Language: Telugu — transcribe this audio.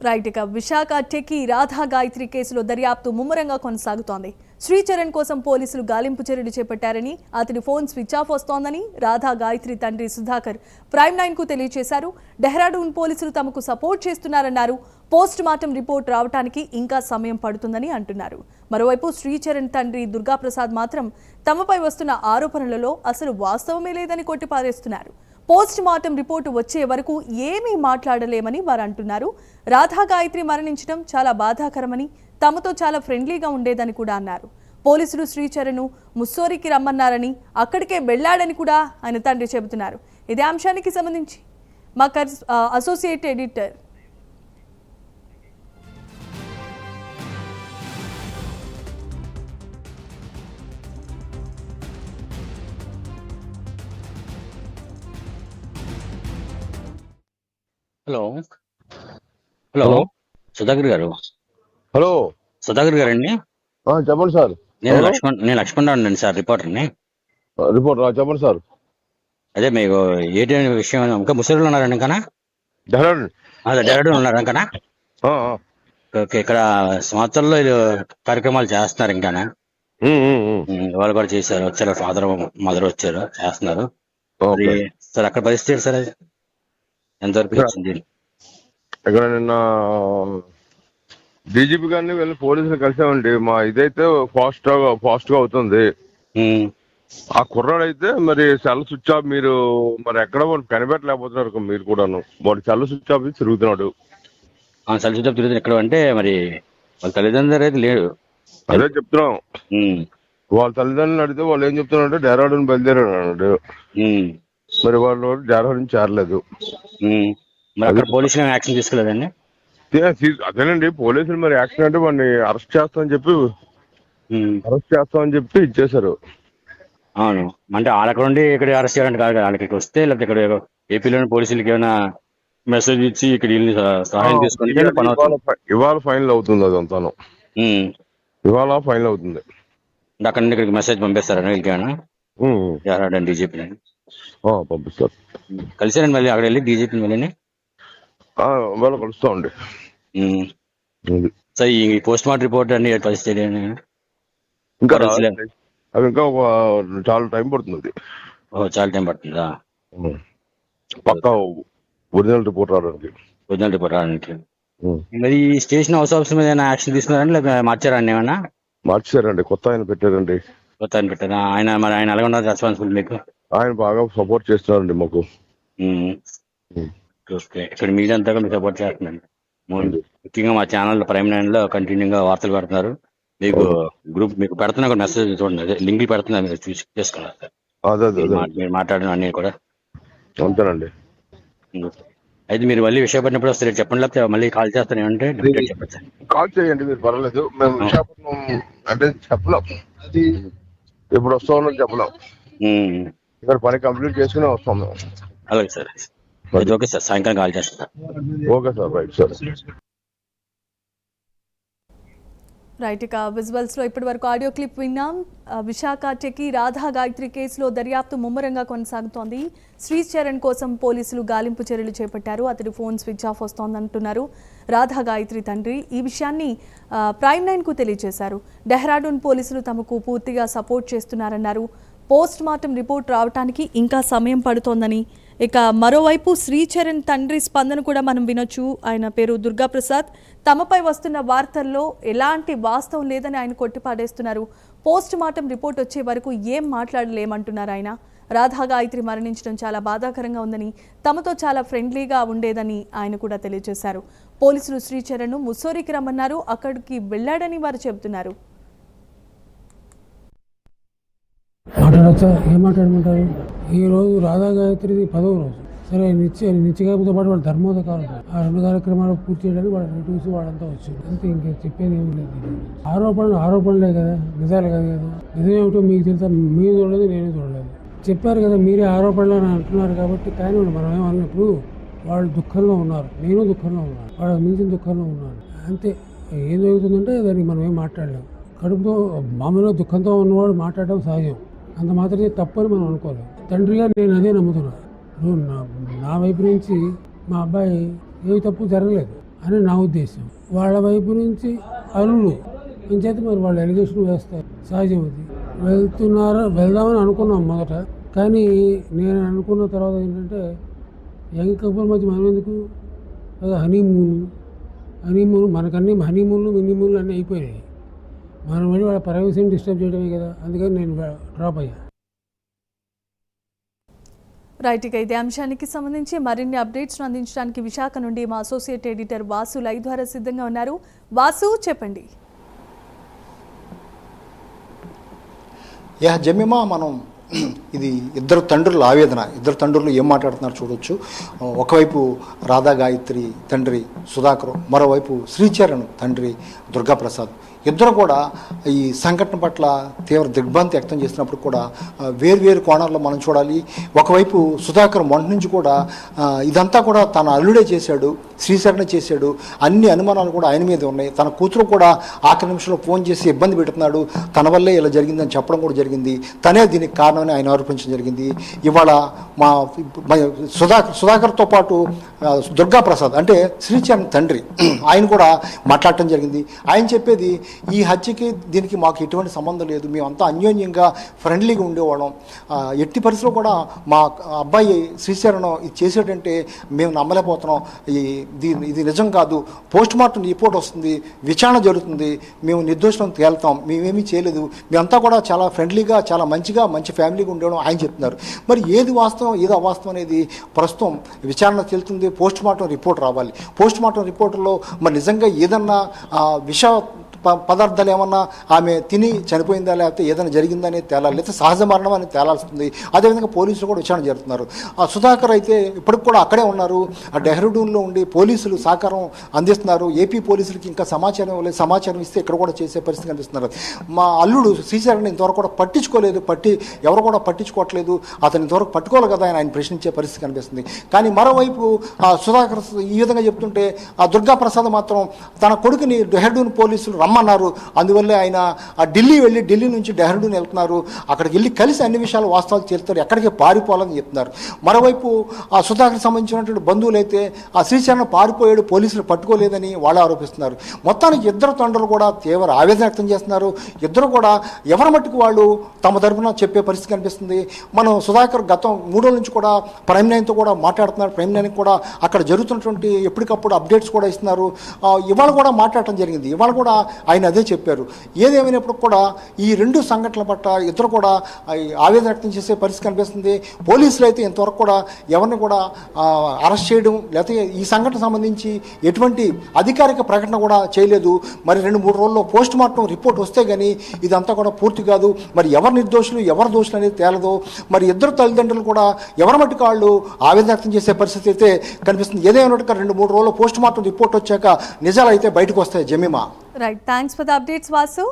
రైట్. ఇక విశాఖ టెకి రాధా గాయత్రి కేసులో దర్యాప్తు ముమ్మరంగా కొనసాగుతోంది. శ్రీచరణ్ కోసం పోలీసులు గాలింపు చర్యలు చేపట్టారని, అతని ఫోన్ స్విచ్ ఆఫ్ వస్తోందని రాధా గాయత్రి తండ్రి సుధాకర్ ప్రైమ్9 కు తెలియజేశారు. డెహ్రాడూన్ పోలీసులు తమకు సపోర్ట్ చేస్తున్నారన్నారు. పోస్ట్ మార్టం రిపోర్ట్ రావడానికి ఇంకా సమయం పడుతుందని అంటున్నారు. మరోవైపు శ్రీచరణ్ తండ్రి దుర్గాప్రసాద్ మాత్రం తమపై వస్తున్న ఆరోపణలలో అసలు వాస్తవమే లేదని కొట్టిపారేస్తున్నారు. పోస్ట్ మార్టం రిపోర్టు వచ్చే వరకు ఏమీ మాట్లాడలేమని వారు అంటున్నారు. రాధా గాయత్రి మరణించడం చాలా బాధాకరమని, తమతో చాలా ఫ్రెండ్లీగా ఉండేదని కూడా అన్నారు. పోలీసులు శ్రీచరణ్ ముస్సోరికి రమ్మన్నారని, అక్కడికే వెళ్లాడని కూడా ఆయన తండ్రి చెబుతున్నారు. ఇదే అంశానికి సంబంధించి మా associate editor hello hello Sudhakar గారు. హలో సుధాకర్ గారు అండి. చెప్పండి సార్. నేను లక్ష్మణ్ అండి సార్, రిపోర్టర్ని. రిపోర్ట్ చెప్పండి సార్. అదే మీకు ఏంటి విషయం, ఇంకా ముసలిలో ఉన్నారండి ఇంకా? డెహ్రాడూన్ ఉన్నారు ఇంకా? ఓకే. ఇక్కడ సంవత్సరంలో ఇది కార్యక్రమాలు చేస్తున్నారు ఇంకా? వాళ్ళు కూడా చేశారు, వచ్చారు, ఫాదర్ మదర్ వచ్చారు, చేస్తున్నారు సార్. అక్కడ పరిస్థితి సార్ అది ఎంతవరకు వచ్చింది? ఇక్కడ నిన్న డీజీపీ గారిని వెళ్ళి పోలీసులు కలిసామండి. మా ఇదైతే ఫాస్ట్ గా అవుతుంది. ఆ కుర్రాడు అయితే మరి సెల్ స్విచ్ ఆఫ్, మీరు మరి ఎక్కడ కనిపెట్టలేకపోతున్నారు మీరు కూడాను. వాడు సెల్ స్విచ్ ఆఫ్ తిరుగుతున్నాడు. సెల్ స్విచ్ ఆఫ్ తిరుగుతుంది ఎక్కడ అంటే మరి వాళ్ళ తల్లిదండ్రులు అయితే లేడు. అదే చెప్తున్నాం. వాళ్ళ తల్లిదండ్రులు అడిగితే వాళ్ళు ఏం చెప్తున్నారంటే డెహ్రాడూన్ బయలుదేరాడు అన్నాడు. మరి వాళ్ళు డెహ్రాడూన్ చేరలేదు. మరి అక్కడ పోలీసులు యాక్షన్ తీసుకోలేదండి? అదేనండి, పోలీసులు మరి యాక్షన్ అంటే వాడిని అరెస్ట్ చేస్తామని చెప్పి ఇచ్చేశారు. అవును, అంటే వాళ్ళు అక్కడ ఉండి ఇక్కడ అరెస్ట్ చేయాలంటే కాదు కదా, వాళ్ళకి వస్తే లేకపోతే ఇక్కడ ఏపీలోని పోలీసులకి ఏమైనా మెసేజ్ ఇచ్చి ఇక్కడ సహాయం తీసుకుంటే ఇవాళ ఫైనల్ అవుతుంది. అదంతాను ఇవాళ ఫైనల్ అవుతుంది. అక్కడ నుండి ఇక్కడికి మెసేజ్ పంపిస్తారని వీళ్ళకేమైనా డీజీపీ పంపిస్తారు. కలిసారండి మళ్ళీ అక్కడ వెళ్ళి డీజీపీ మళ్ళీ వాళ్ళు కలుస్తామండి. సార్ ఈ పోస్ట్ మార్టం రిపోర్ట్ అన్ని పరిస్థితి ఇంకా అవి ఇంకా చాలా టైం పడుతుంది. చాలా టైం పడుతుందా? పక్కా ఒరిజినల్ రిపోర్ట్ రావడానికి. మరి ఈ స్టేషన్ హౌస్ ఆఫీస్ మీద ఏమైనా యాక్షన్ తీసుకున్నారండి లేదా మార్చారండి? ఏమన్నా మార్చారండి, కొత్త ఆయన పెట్టారండి. కొత్త ఆయన పెట్టారా? ఆయన ఎలా ఉన్నారు రెస్పాన్సిబుల్ మీకు? ఆయన బాగా సపోర్ట్ చేస్తున్నారండి మాకు. ఓకే. ఇక్కడ మీడియా అంతా మీకు సపోర్ట్ చేస్తుందండి. ముఖ్యంగా మా ఛానల్ ప్రైమ్9 లో కంటిన్యూగా వార్తలు పెడుతున్నారు. మీకు గ్రూప్ మీకు పెడుతున్నా ఒక మెసేజ్ చూడండి, అదే లింక్ పెడుతున్నా, మీరు చూసి చేసుకున్నారు సార్. మీరు మాట్లాడిన అన్ని కూడా అంతేనండి. అయితే మీరు మళ్ళీ విశాఖపట్నం వస్తే చెప్పండి, లేకపోతే మళ్ళీ కాల్ చేస్తాను. ఏమంటే చెప్పండి సార్. కాల్ చేయండి మీరు, పర్వాలేదు. మేము విశాఖపట్నం అంటే చెప్పలేం, అది ఎప్పుడు వస్తామో చెప్పలేం. ఇక్కడ పని కంప్లీట్ చేసుకుని వస్తాం మేము. అలాగే సార్. ఓకే సార్, సాయంకాలం కాల్ చేస్తాను. Okay sir, right sir. Right. ఇక విజువల్స్ లో ఇప్పటి వరకు ఆడియో క్లిప్ విన్నాం. విశాఖ టెకి రాధా గాయత్రి కేసులో దర్యాప్తు ముమ్మరంగా కొనసాగుతోంది. శ్రీచరణ్ కోసం పోలీసులు గాలింపు చర్యలు చేపట్టారు. అతడి ఫోన్ స్విచ్ ఆఫ్ వస్తోందంటున్నారు రాధా గాయత్రి తండ్రి. ఈ విషయాన్ని ప్రైమ్9 కు తెలియజేశారు. డెహ్రాడూన్ పోలీసులు తమకు పూర్తిగా సపోర్ట్ చేస్తున్నారన్నారు. పోస్ట్ మార్టం రిపోర్ట్ రావడానికి ఇంకా సమయం పడుతోందని. ఇక మరోవైపు శ్రీచరణ్ తండ్రి స్పందన కూడా మనం వినొచ్చు. ఆయన పేరు దుర్గాప్రసాద్. తమపై వస్తున్న వార్తల్లో ఎలాంటి వాస్తవం లేదని ఆయన కొట్టిపాడేస్తున్నారు. పోస్ట్ మార్టం రిపోర్ట్ వచ్చే వరకు ఏం మాట్లాడలేమంటున్నారు ఆయన. రాధా గాయత్రి మరణించడం చాలా బాధాకరంగా ఉందని, తమతో చాలా ఫ్రెండ్లీగా ఉండేదని ఆయన కూడా తెలియజేశారు. పోలీసులు శ్రీచరణ్ ముస్సోరికి రమ్మన్నారు, అక్కడికి వెళ్లాడని వారు చెబుతున్నారు. మాట్లాడచ్చా? ఏం మాట్లాడమంటారు? ఈరోజు రాధా గాయత్రిది 10వ రోజు. సరే, నిత్యకాయలతో పాటు వాళ్ళ ధర్మోదకాలు ఆ 2 కార్యక్రమాలు పూర్తి చేయడానికి వాళ్ళ రిలేటివ్స్ వాళ్ళంతా వచ్చారు. అంతే, ఇంకా చెప్పేది ఏమి లేదు. ఆరోపణలే కదా, నిజాలు కాదు కదా. నిజమేమిటో మీకు తెలుసా? మీరు చూడలేదు, నేను చూడలేదు. చెప్పారు కదా, మీరే ఆరోపణలు అని అంటున్నారు కాబట్టి. కానీ మనం ఏమన్నప్పుడు వాళ్ళు దుఃఖంలో ఉన్నారు, నేను దుఃఖంలో ఉన్నాను, వాళ్ళకి మించిన దుఃఖంలో ఉన్నాను. అంతే. ఏం జరుగుతుందంటే దానికి మనం ఏం మాట్లాడలేము. కడుపుతో మామూలుగా దుఃఖంతో ఉన్నవాడు మాట్లాడడం సహజం. అంత మాత్రమే తప్పని మనం అనుకోలేదు. తండ్రిగా నేను అదే నమ్ముతున్నాను. నా వైపు నుంచి మా అబ్బాయి ఏమి తప్పు జరగలేదు. అని నా ఉద్దేశం. వాళ్ళ వైపు నుంచి అల్లుడు ఇంచేత మరి వాళ్ళు ఎలిగేషన్ వేస్తారు, సహజం అది. వెళ్దామని అనుకున్నాం మొదట, కానీ నేను అనుకున్న తర్వాత ఏంటంటే యంగ్ కపుల్ మధ్య మనం ఎందుకు, అది హనీమూన్ మనకన్నీ హనీమూన్లు మిన్నీమూన్లు అన్నీ అయిపోయినాయి. మనం వెళ్ళి వాళ్ళ ప్రైవసీని డిస్టర్బ్ చేయడమే కదా, అందుకని నేను డ్రాప్ అయ్యా. రైట్, ఇక ఇదే అంశానికి సంబంధించి మరిన్ని అప్డేట్స్ను అందించడానికి విశాఖ నుండి మా అసోసియేట్ ఎడిటర్ వాసు లైవ్ ద్వారా సిద్ధంగా ఉన్నారు. వాసు, చెప్పండి. జమీమా, మనం ఇది ఇద్దరు తండ్రుల ఆవేదన. ఇద్దరు తండ్రులు ఏం మాట్లాడుతున్నారు చూడొచ్చు. ఒకవైపు రాధా గాయత్రి తండ్రి సుధాకర్, మరోవైపు శ్రీచరణ్ తండ్రి దుర్గాప్రసాద్. ఇద్దరు కూడా ఈ సంఘటన పట్ల తీవ్ర దిగ్భ్రాంతి వ్యక్తం చేసినప్పుడు కూడా వేర్వేరు కోణాల్లో మనం చూడాలి. ఒకవైపు సుధాకర్ మొంట నుంచి కూడా ఇదంతా కూడా తన అల్లుడే చేశాడు, శ్రీచరణ చేశాడు, అన్ని అనుమానాలు కూడా ఆయన మీద ఉన్నాయి. తన కూతురు కూడా ఆఖరి నిమిషంలో ఫోన్ చేసి ఇబ్బంది పెడుతున్నాడు, తన వల్లే ఇలా జరిగిందని చెప్పడం కూడా జరిగింది, తనే దీనికి కారణమని ఆయన ఆరోపించడం జరిగింది. ఇవాళ మా సుధాకర్తో పాటు దుర్గాప్రసాద్ అంటే శ్రీచరణ్ తండ్రి ఆయన కూడా మాట్లాడటం జరిగింది. ఆయన చెప్పేది, ఈ హత్యకి దీనికి మాకు ఎటువంటి సంబంధం లేదు, మేమంతా అన్యోన్యంగా ఫ్రెండ్లీగా ఉండేవాళ్ళం, ఎట్టి పరిస్థితుల్లో కూడా మా అబ్బాయి శ్రీచరణ్ ఇది చేసేటంటే మేము నమ్మలేకపోతున్నాం, ఇది నిజం కాదు, పోస్ట్ మార్టం రిపోర్ట్ వస్తుంది, విచారణ జరుగుతుంది, మేము నిర్దోషులను తేలుతాం, మేమేమీ చేయలేదు, మేమంతా కూడా చాలా ఫ్రెండ్లీగా చాలా మంచి ఫ్యామిలీగా ఉండేవడం ఆయన చెప్తున్నారు. మరి ఏది వాస్తవం ఏది అవాస్తవం అనేది ప్రస్తుతం విచారణ తేలుతుంది. పోస్ట్ మార్టం రిపోర్ట్ రావాలి. పోస్ట్ మార్టం రిపోర్టులో మరి నిజంగా ఏదన్నా విష పదార్థాలు ఏమన్నా ఆమె తిని చనిపోయిందా, లేకపోతే ఏదైనా జరిగిందని తేలాలి, లేకపోతే సహజ మరణం అని తేలాల్సింది. అదేవిధంగా పోలీసులు కూడా విచారణ జరుగుతున్నారు. సుధాకర్ అయితే ఇప్పటికి కూడా అక్కడే ఉన్నారు, డెహ్రాడూన్లో ఉండి పోలీసులు సహకారం అందిస్తున్నారు. ఏపీ పోలీసులకి ఇంకా సమాచారం ఇస్తే ఇక్కడ కూడా చేసే పరిస్థితి కనిపిస్తున్నారు. మా అల్లుడు శ్రీచరణ్ ఇంతవరకు కూడా పట్టించుకోలేదు, ఎవరు కూడా పట్టించుకోవట్లేదు, అతని ఇంతవరకు పట్టుకోవాలి కదా ఆయన ప్రశ్నించే పరిస్థితి కనిపిస్తుంది. కానీ మరోవైపు సుధాకర్ ఈ విధంగా చెప్తుంటే దుర్గాప్రసాద్ మాత్రం తన కొడుకుని డెహ్రాడూన్ పోలీసులు రమ్మన్నారు, అందువల్లే ఆయన ఢిల్లీ నుంచి డెహ్రాడూన్ వెళ్తున్నారు, అక్కడికి వెళ్ళి కలిసి అన్ని విషయాలు వాస్తవాలు చేరుతారు, ఎక్కడికి పారిపోవాలని చెప్తున్నారు. మరోవైపు సుధాకర్ సంబంధించినటువంటి బంధువులు అయితే శ్రీచరణ్ పారిపోయాడు, పోలీసులు పట్టుకోలేదని వాళ్ళు ఆరోపిస్తున్నారు. మొత్తానికి ఇద్దరు తండ్రులు కూడా తీవ్ర ఆవేదన వ్యక్తం చేస్తున్నారు. ఇద్దరు కూడా ఎవరి మట్టుకు వాళ్ళు తమ తరపున చెప్పే పరిస్థితి కనిపిస్తుంది. మనం సుధాకర్ గతం 3 రోజుల నుంచి కూడా ప్రైమ్ 9తో కూడా మాట్లాడుతున్నారు. ప్రైమ్ 9 కూడా అక్కడ జరుగుతున్నటువంటి ఎప్పటికప్పుడు అప్డేట్స్ కూడా ఇస్తున్నారు. ఇవాళ కూడా మాట్లాడటం జరిగింది. ఇవాళ కూడా ఆయన అదే చెప్పారు. ఏదేమైనప్పుడు కూడా ఈ 2 సంఘటనల పట్ల ఇద్దరు కూడా ఆవేదన వ్యక్తం చేసే పరిస్థితి కనిపిస్తుంది. పోలీసులు అయితే ఇంతవరకు కూడా ఎవరిని కూడా అరెస్ట్ చేయడం లేకపోతే ఈ సంఘటన సంబంధించి ఎటువంటి అధికారిక ప్రకటన కూడా చేయలేదు. మరి 2-3 రోజుల్లో పోస్ట్ మార్టం రిపోర్ట్ వస్తే కానీ ఇదంతా కూడా పూర్తి కాదు. మరి ఎవరు నిర్దోషులు ఎవరు దోషులు అనేది తేలదు. మరి ఇద్దరు తల్లిదండ్రులు కూడా ఎవరి మట్టుకు వాళ్ళు ఆవేదన వ్యక్తం చేసే పరిస్థితి అయితే కనిపిస్తుంది. ఏదేమైనట్టుగా 2-3 రోజుల్లో పోస్ట్ మార్టం రిపోర్ట్ వచ్చాక నిజాలు అయితే బయటకు వస్తాయి. Jemimah. Right. Thanks for the updates, Vasu.